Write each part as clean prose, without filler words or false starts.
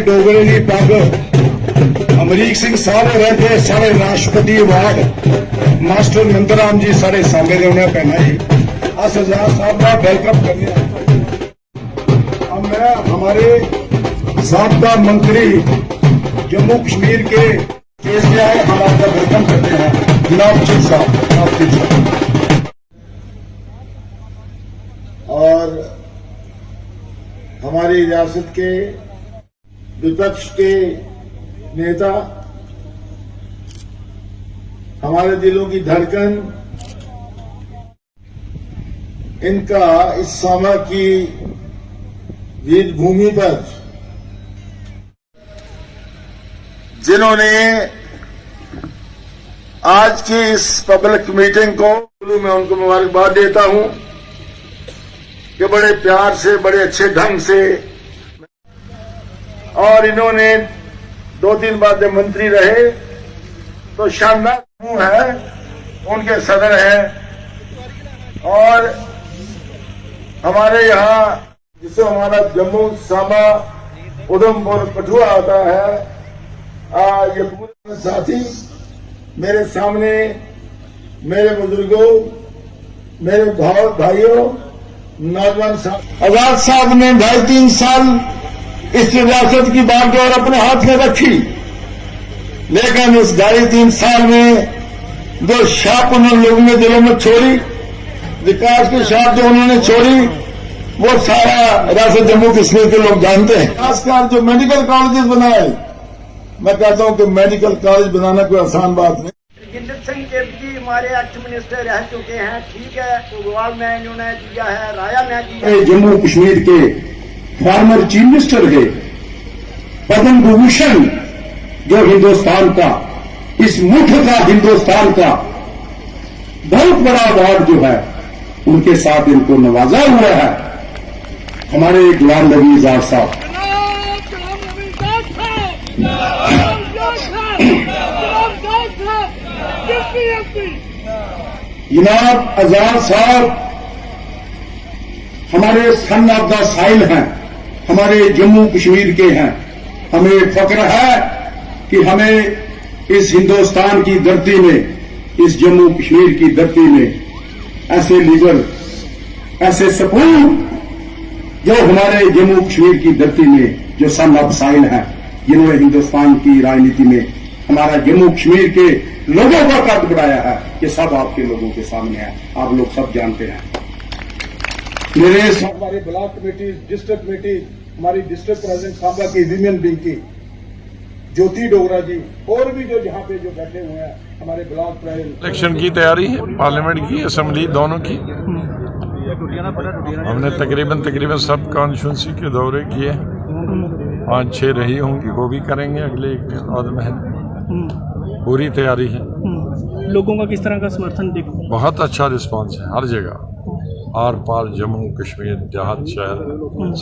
डोगरे दी पग अमरीक सिंह साहब रहते सारे राष्ट्रपति अवार्ड मास्टर नंद राम जी सारे सामने दे उन्हें पहना जी अस आजाद साहब का वेलकम करने। अब मैं हमारे साबका मंत्री जम्मू कश्मीर के केस में आए हम आपका वेलकम करते हैं जनाब चीफ साहब। और हमारी रियासत के विपक्ष के नेता, हमारे दिलों की धड़कन, इनका इस सामा की वीर भूमि पर जिन्होंने आज की इस पब्लिक मीटिंग को मैं उनको मुबारकबाद देता हूं कि बड़े प्यार से बड़े अच्छे ढंग से, और इन्होंने 2-3 बार जब मंत्री रहे तो शानदार है, उनके सदर हैं। और हमारे यहाँ जिसे हमारा जम्मू सांबा उधमपुर कठुआ आता है, ये पूरे साथी मेरे सामने, मेरे बुजुर्गों, मेरे भाइयों, नौजवान साहब, आजाद साहब ने 2.5-3 साल इस रियासत की बागडोर अपने हाथ में रखी, लेकिन इस 2.5-3 साल में जो छाप उन्होंने लोगों के दिलों में छोड़ी, विकास की छाप जो उन्होंने छोड़ी, वो सारा रियासत जम्मू कश्मीर के लोग जानते हैं। खासकर जो मेडिकल कॉलेजेस बनाए, मैं कहता हूं कि मेडिकल कॉलेज बनाना कोई आसान बात नहीं। जिंदर सिंह जी हमारे एक्ट मिनिस्टर रह चुके हैं, ठीक है, उगवाल में इन्होंने दिया है, राया में दिया है। जम्मू कश्मीर के फॉर्मर चीफ मिनिस्टर के पद्म विभूषण जो हिंदुस्तान का, इस मुल्क का, हिंदुस्तान का बहुत बड़ा अवार्ड जो है, उनके साथ इनको नवाजा हुआ है हमारे गुलाम नबी आजाद साहब। जनाब आजाद साहब हमारे सन ऑफ द साइल हैं, हमारे जम्मू कश्मीर के हैं। हमें फक्र है कि हमें इस हिंदुस्तान की धरती में, इस जम्मू कश्मीर की धरती में ऐसे लीडर, ऐसे सपूत जो हमारे जम्मू कश्मीर की धरती में जो सन ऑफ साइल हैं, जिन्होंने हिंदुस्तान की राजनीति में हमारा जम्मू कश्मीर के लोगों का कद बढ़ाया है, ये सब आपके लोगों के सामने है, आप लोग सब जानते हैं। मेरे हमारे ब्लॉक कमेटी, डिस्ट्रिक्ट कमेटी, हमारी डिस्ट्रिक्ट प्रेसिडेंट सांबा की वीमेन विंग की ज्योति डोगरा जी, और भी जो जहां पे जो बैठे हुए हैं हमारे ब्लॉक प्रेसिडेंट। इलेक्शन की तैयारी है, पार्लियामेंट की, असेंबली दोनों की। हमने तकरीबन सब कॉन्स्टिट्यूंसी के दौरे किए, 5-6 रही होंगी, वो भी करेंगे अगले 1 महीने। पूरी तैयारी है। लोगों का किस तरह का समर्थन दिख? बहुत अच्छा रिस्पांस है हर जगह, आर पार, जम्मू कश्मीर, देहात, शहर,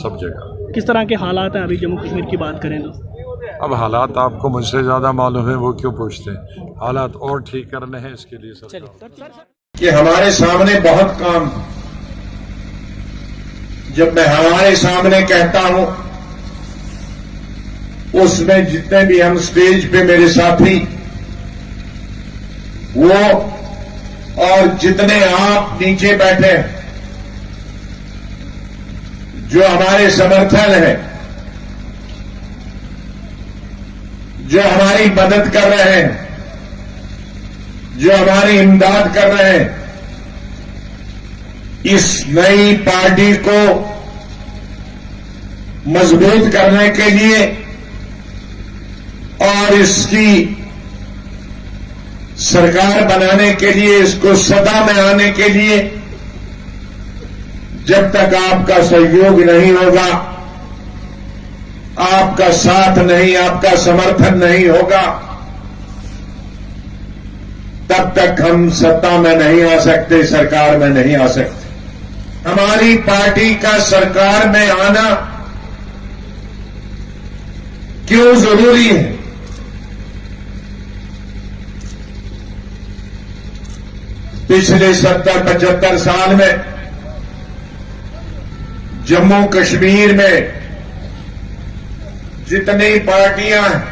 सब जगह। किस तरह के हालात हैं अभी जम्मू कश्मीर की बात करें तो? अब हालात आपको मुझसे ज्यादा मालूम है, वो क्यों पूछते हैं? हालात और ठीक करने हैं, इसके लिए सरकार कि हमारे सामने बहुत काम, जब मैं हमारे सामने कहता हूं, उसमें जितने भी हम स्टेज पे मेरे साथी वो, और जितने आप नीचे बैठे जो हमारे समर्थन है, जो हमारी मदद कर रहे हैं, जो हमारी इमदाद कर रहे हैं, इस नई पार्टी को मजबूत करने के लिए और इसकी सरकार बनाने के लिए, इसको सत्ता में आने के लिए, जब तक आपका सहयोग नहीं होगा, आपका साथ नहीं, आपका समर्थन नहीं होगा, तब तक हम सत्ता में नहीं आ सकते, सरकार में नहीं आ सकते। हमारी पार्टी का सरकार में आना क्यों जरूरी है? पिछले 70-75 साल में जम्मू कश्मीर में जितनी पार्टियां हैं,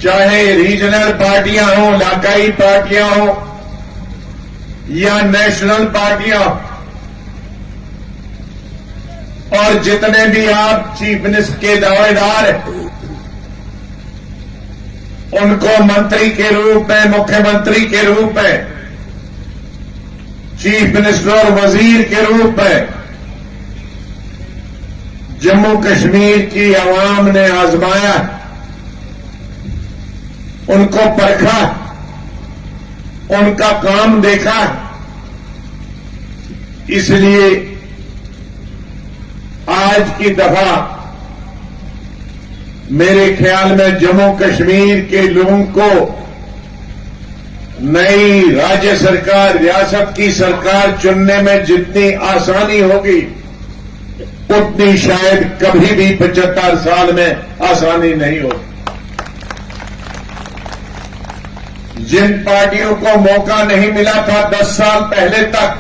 चाहे रीजनल पार्टियां हों, इलाकाई पार्टियां हों या नेशनल पार्टियां हों, और जितने भी आप चीफ मिनिस्टर के दावेदार हैं, उनको मंत्री के रूप में, मुख्यमंत्री के रूप में, चीफ मिनिस्टर और वजीर के रूप में जम्मू कश्मीर की आवाम ने आजमाया, उनको परखा, उनका काम देखा। इसलिए आज की दफा मेरे ख्याल में जम्मू कश्मीर के लोगों को नई राज्य सरकार, रियासत की सरकार चुनने में जितनी आसानी होगी, उतनी शायद कभी भी 75 साल में आसानी नहीं होगी। जिन पार्टियों को मौका नहीं मिला था 10 साल पहले तक,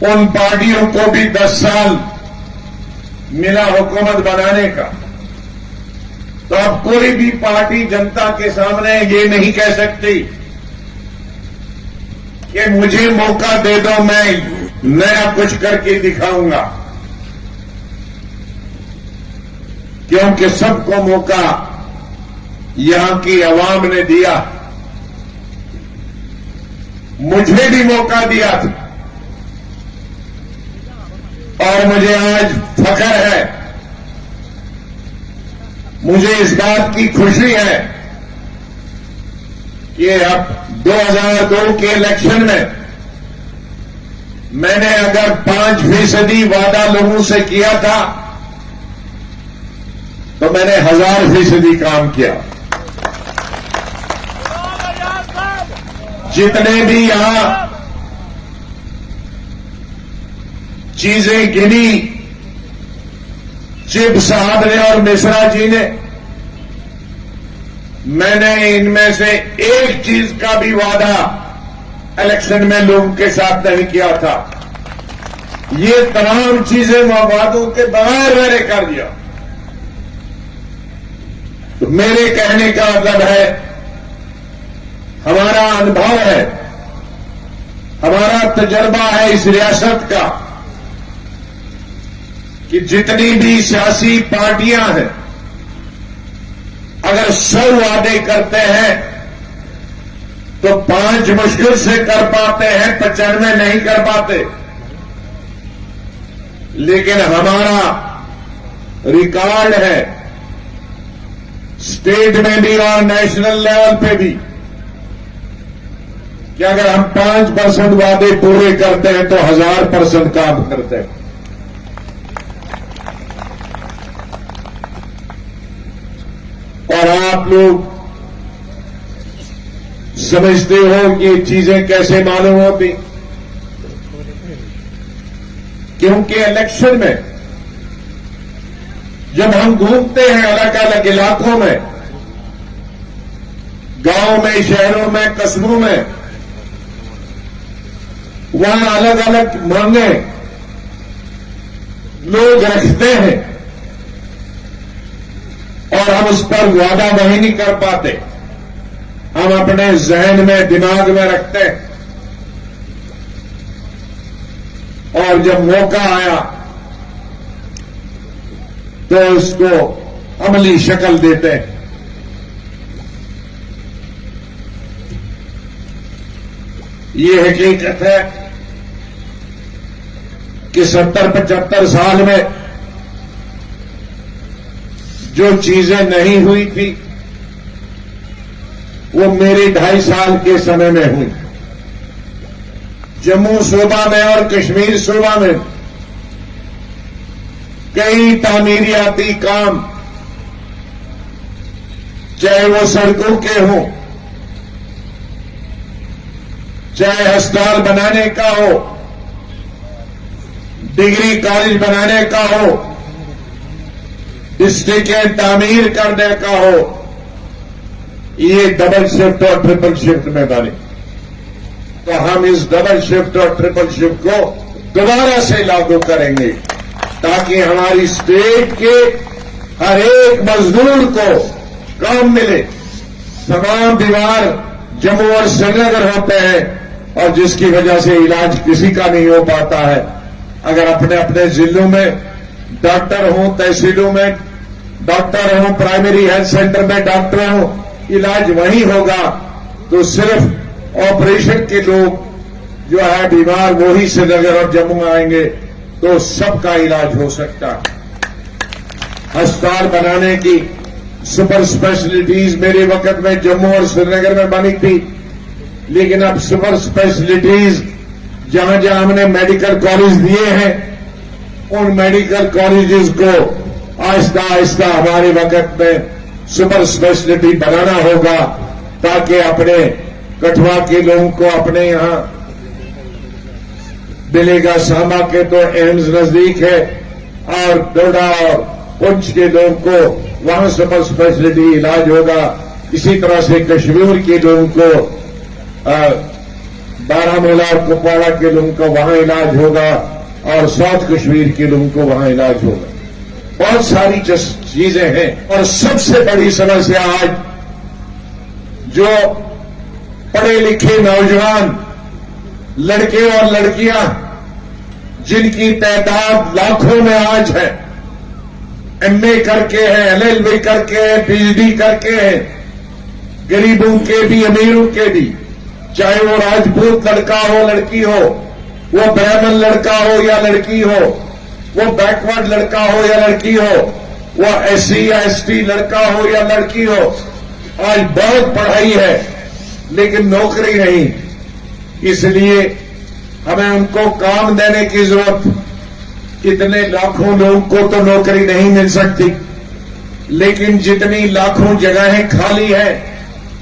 उन पार्टियों को भी 10 साल मिला हुकूमत बनाने का। तो अब कोई भी पार्टी जनता के सामने ये नहीं कह सकती कि मुझे मौका दे दो, मैं नया कुछ करके दिखाऊंगा, क्योंकि सबको मौका यहां की आवाम ने दिया। मुझे भी मौका दिया था और मुझे आज फख्र है, मुझे इस बात की खुशी है कि अब 2002 के इलेक्शन में मैंने अगर 5% वादा लोगों से किया था, तो मैंने 1000% काम किया। जितने भी यहां चीजें गिनी चिब साहब ने और मिश्रा जी ने, मैंने इनमें से एक चीज का भी वादा इलेक्शन में लोगों के साथ नहीं किया था। ये तमाम चीजें वादों के बगैर मैंने कर दिया। तो मेरे कहने का मतलब है, हमारा अनुभव है, हमारा तजर्बा है इस रियासत का कि जितनी भी सियासी पार्टियां हैं, अगर 100 वादे करते हैं तो 5 मुश्किल से कर पाते हैं, 95 नहीं कर पाते। लेकिन हमारा रिकॉर्ड है स्टेट में भी और नेशनल लेवल पे भी कि अगर हम 5% वादे पूरे करते हैं तो 1000% काम करते हैं। और आप लोग समझते हो कि ये चीजें कैसे मालूम होती, क्योंकि इलेक्शन में जब हम घूमते हैं अलग अलग इलाकों में, गांव में, शहरों में, कस्बों में, वहां अलग अलग मांगे लोग रखते हैं और हम उस पर वादा वही नहीं कर पाते। हम अपने जहन में, दिमाग में रखते हैं और जब मौका आया तो उसको अमली शक्ल देते हैं। ये हकीकत है कि 70-75 साल में जो चीजें नहीं हुई थी वो मेरे 2.5 साल के समय में हुई। जम्मू सूबा में और कश्मीर सूबा में कई तामीरियाती काम, चाहे वो सड़कों के हों, चाहे अस्पताल बनाने का हो, डिग्री कॉलेज बनाने का हो, डिस्ट्रिक्टें तामीर करने का हो, ये डबल शिफ्ट और ट्रिपल शिफ्ट में बने। तो हम इस डबल शिफ्ट और ट्रिपल शिफ्ट को दोबारा से लागू करेंगे। ताकि हमारी स्टेट के हर एक मजदूर को काम मिले। तमाम बीमार जम्मू और श्रीनगर होते हैं और जिसकी वजह से इलाज किसी का नहीं हो पाता है। अगर अपने अपने जिलों में डॉक्टर हों, तहसीलों में डॉक्टर हों, प्राइमरी हेल्थ सेंटर में डॉक्टर हों, इलाज वहीं होगा तो सिर्फ ऑपरेशन के लोग जो है बीमार वो ही श्रीनगर और जम्मू आएंगे तो सबका इलाज हो सकता है। अस्पताल बनाने की सुपर स्पेशलिटीज मेरे वक्त में जम्मू और श्रीनगर में बनी थी, लेकिन अब सुपर स्पेशलिटीज जहां जहां हमने मेडिकल कॉलेज दिए हैं उन मेडिकल कॉलेजेस को आहिस्ता आहिस्ता हमारे वक्त में सुपर स्पेशलिटी बनाना होगा ताकि अपने कठुआ के लोगों को अपने यहां मिलेगा। सांबा के तो एम्स नजदीक है और डोडा और पुंछ के लोगों को वहां सुपर स्पेशलिटी इलाज होगा। इसी तरह से कश्मीर के लोगों को बारामूला और कुपवाड़ा के लोगों को वहां इलाज होगा और साउथ कश्मीर के लोगों को वहां इलाज होगा। बहुत सारी चीजें हैं और सबसे बड़ी समस्या आज जो पढ़े लिखे नौजवान लड़के और लड़कियां जिनकी तादाद लाखों में आज है, एमए करके हैं, एलएलबी करके हैं, पीएचडी करके हैं, गरीबों के भी अमीरों के भी, चाहे वो राजपूत लड़का हो लड़की हो, वो ब्राह्मण लड़का हो या लड़की हो, वो बैकवर्ड लड़का हो या लड़की हो, वो एससी या एसटी लड़का हो या लड़की हो। आज बहुत पढ़ाई है लेकिन नौकरी नहीं, इसलिए हमें उनको काम देने की जरूरत। इतने लाखों लोगों को तो नौकरी नहीं मिल सकती, लेकिन जितनी लाखों जगहें खाली है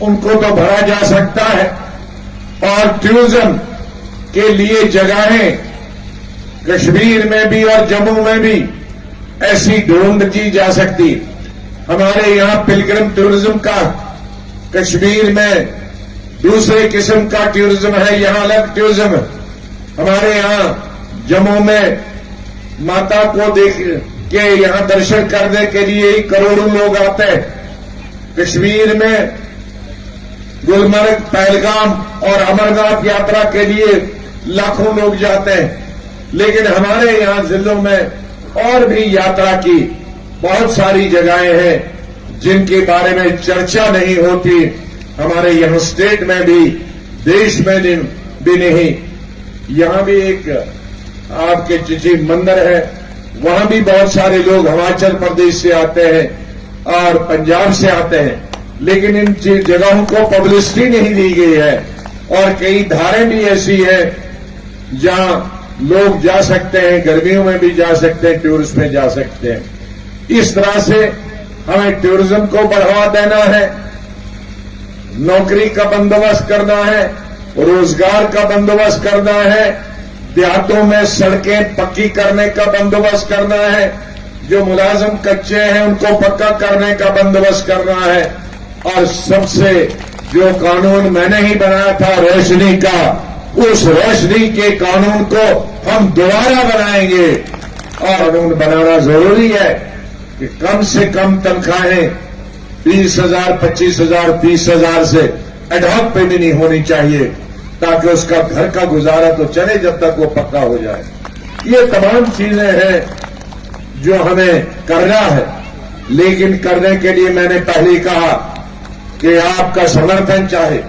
उनको तो भरा जा सकता है। और टूरिज्म के लिए जगहें कश्मीर में भी और जम्मू में भी ऐसी ढूंढी जा सकती। हमारे यहां पिलग्रिम टूरिज्म का कश्मीर में दूसरे किस्म का टूरिज्म है, यहां अलग टूरिज्म है। हमारे यहां जम्मू में माता को देख के यहां दर्शन करने के लिए ही करोड़ों लोग आते हैं। कश्मीर में गुलमर्ग, पहलगाम और अमरनाथ यात्रा के लिए लाखों लोग जाते हैं, लेकिन हमारे यहां जिलों में और भी यात्रा की बहुत सारी जगहें हैं जिनके बारे में चर्चा नहीं होती। हमारे यहां स्टेट में भी, देश में भी नहीं। यहां भी एक आपके चिची मंदिर है, वहां भी बहुत सारे लोग हिमाचल प्रदेश से आते हैं और पंजाब से आते हैं, लेकिन इन जगहों को पब्लिसिटी नहीं दी गई है। और कई धारें भी ऐसी है जहां लोग जा सकते हैं, गर्मियों में भी जा सकते हैं, टूरिस्ट में जा सकते हैं। इस तरह से हमें टूरिज्म को बढ़ावा देना है, नौकरी का बंदोबस्त करना है, रोजगार का बंदोबस्त करना है, देहातों में सड़कें पक्की करने का बंदोबस्त करना है, जो मुलाजिम कच्चे हैं उनको पक्का करने का बंदोबस्त करना है। और सबसे जो कानून मैंने ही बनाया था रोशनी का, उस रोशनी के कानून को हम दोबारा बनाएंगे। और कानून बनाना जरूरी है कि कम से कम तनख्वाहें 20,000, 25,000, 30,000 से एडहॉक पे भी नहीं होनी चाहिए, ताकि उसका घर का गुजारा तो चले जब तक वो पक्का हो जाए। ये तमाम चीजें हैं जो हमें करना है, लेकिन करने के लिए मैंने पहले ही कहा कि आपका समर्थन चाहे।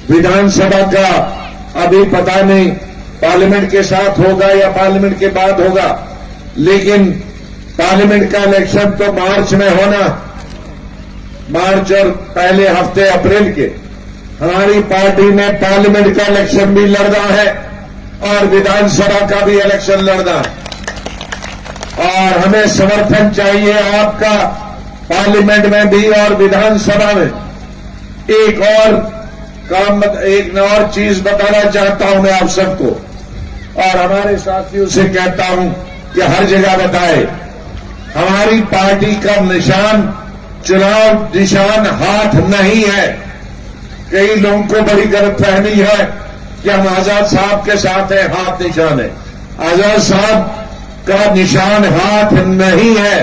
विधानसभा का अभी पता नहीं पार्लियामेंट के साथ होगा या पार्लियामेंट के बाद होगा, लेकिन पार्लियामेंट का इलेक्शन तो मार्च में होना, मार्च और पहले हफ्ते अप्रैल के। हमारी पार्टी ने पार्लियामेंट का इलेक्शन भी लड़ना है और विधानसभा का भी इलेक्शन लड़ना है, और हमें समर्थन चाहिए आपका पार्लियामेंट में भी और विधानसभा में। एक और चीज बताना चाहता हूं मैं आप सबको, और हमारे साथियों से कहता हूं कि हर जगह बताए, हमारी पार्टी का निशान चुनाव निशान हाथ नहीं है। कई लोगों को बड़ी गलतफहमी है कि हम आजाद साहब के साथ हैं, हाथ निशान है। आजाद साहब का निशान हाथ नहीं है,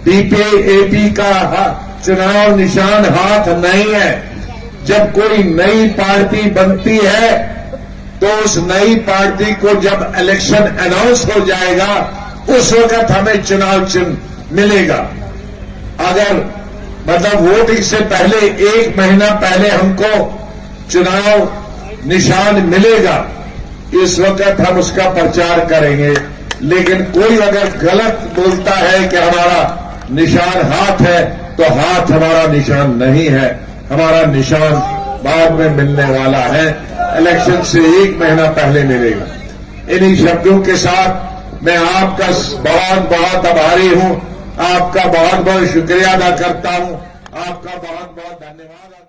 बीपीएपी का चुनाव निशान हाथ नहीं है। जब कोई नई पार्टी बनती है तो उस नई पार्टी को जब इलेक्शन अनाउंस हो जाएगा उस वक्त हमें चुनाव चिन्ह मिलेगा। अगर मतलब वोटिंग से पहले 1 महीना पहले हमको चुनाव निशान मिलेगा, इस वक्त हम उसका प्रचार करेंगे। लेकिन कोई अगर गलत बोलता है कि हमारा निशान हाथ है, तो हाथ हमारा निशान नहीं है। हमारा निशान बाद में मिलने वाला है, इलेक्शन से 1 महीना पहले मिलेगा। इन्हीं शब्दों के साथ मैं आपका बहुत बहुत आभारी हूं, आपका बहुत बहुत शुक्रिया अदा करता हूं, आपका बहुत बहुत धन्यवाद।